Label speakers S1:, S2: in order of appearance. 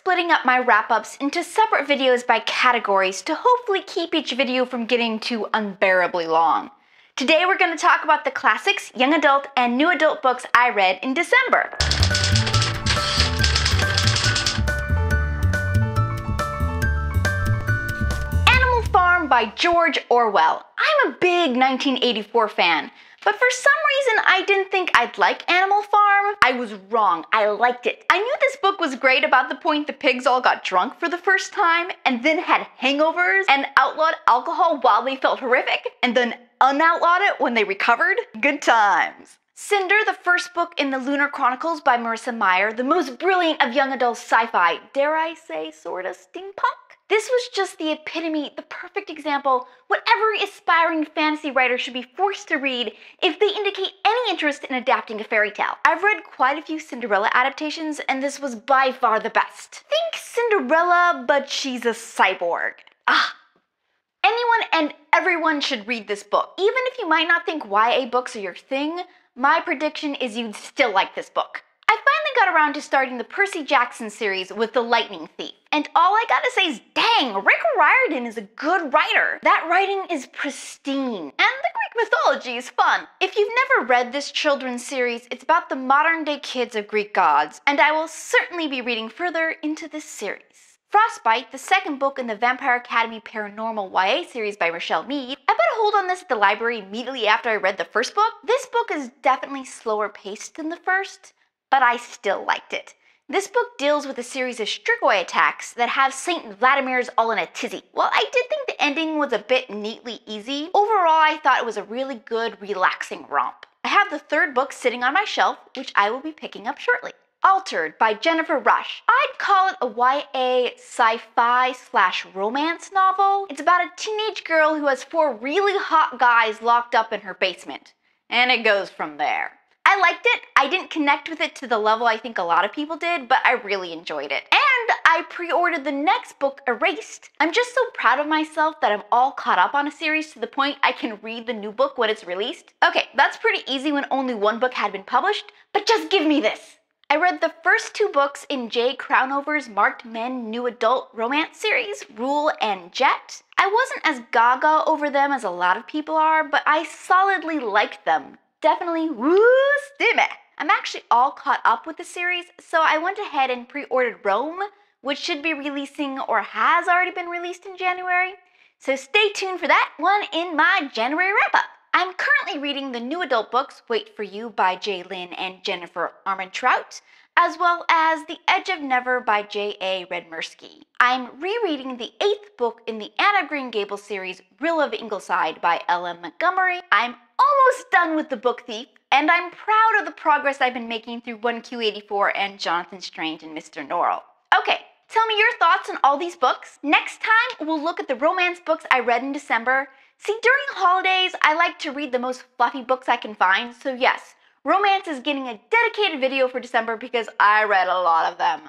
S1: splitting up my wrap-ups into separate videos by categories to hopefully keep each video from getting too unbearably long. Today we're going to talk about the classics, young adult, and new adult books I read in December. Animal Farm by George Orwell. I'm a big 1984 fan. But for some reason, I didn't think I'd like Animal Farm. I was wrong. I liked it. I knew this book was great about the point the pigs all got drunk for the first time and then had hangovers and outlawed alcohol while they felt horrific and then unoutlawed it when they recovered. Good times. Cinder, the first book in the Lunar Chronicles by Marissa Meyer, the most brilliant of young adult sci-fi, dare I say sorta steampunk? This was just the epitome, the perfect example, what every aspiring fantasy writer should be forced to read if they indicate any interest in adapting a fairy tale. I've read quite a few Cinderella adaptations, and this was by far the best. Think Cinderella, but she's a cyborg. Anyone and everyone should read this book. Even if you might not think YA books are your thing, my prediction is you'd still like this book. I finally got around to starting the Percy Jackson series with The Lightning Thief. And all I gotta say is, dang, Rick Riordan is a good writer. That writing is pristine. And the Greek mythology is fun. If you've never read this children's series, it's about the modern day kids of Greek gods. And I will certainly be reading further into this series. Frostbite, the second book in the Vampire Academy Paranormal YA series by Richelle Mead. I put a hold on this at the library immediately after I read the first book. This book is definitely slower paced than the first, but I still liked it. This book deals with a series of Strigoi attacks that have Saint Vladimir's all in a tizzy. While I did think the ending was a bit neatly easy, overall I thought it was a really good, relaxing romp. I have the third book sitting on my shelf, which I will be picking up shortly. Altered by Jennifer Rush. I'd call it a YA sci-fi/romance novel. It's about a teenage girl who has 4 really hot guys locked up in her basement. And it goes from there. I liked it. I didn't connect with it to the level I think a lot of people did, but I really enjoyed it. And I pre-ordered the next book, Erased. I'm just so proud of myself that I'm all caught up on a series to the point I can read the new book when it's released. Okay, that's pretty easy when only one book had been published, but just give me this. I read the first 2 books in Jay Crownover's Marked Men new adult romance series, Rule and Jet. I wasn't as gaga over them as a lot of people are, but I solidly liked them. Definitely woo stimme. I'm actually all caught up with the series, so I went ahead and pre-ordered Rome, which should be releasing or has already been released in January. So stay tuned for that one in my January wrap-up. I'm currently reading the new adult books Wait For You by Jay Lynn and Jennifer Armentrout, as well as The Edge of Never by J.A. Redmersky. I'm rereading the 8th book in the Anna Green Gables series, Rill of Ingleside by L.M. Montgomery. I'm almost done with The Book Thief, and I'm proud of the progress I've been making through 1Q84 and Jonathan Strange and Mr. Norrell. Okay, tell me your thoughts on all these books. Next time, we'll look at the romance books I read in December. See, during holidays, I like to read the most fluffy books I can find, so yes, romance is getting a dedicated video for December because I read a lot of them.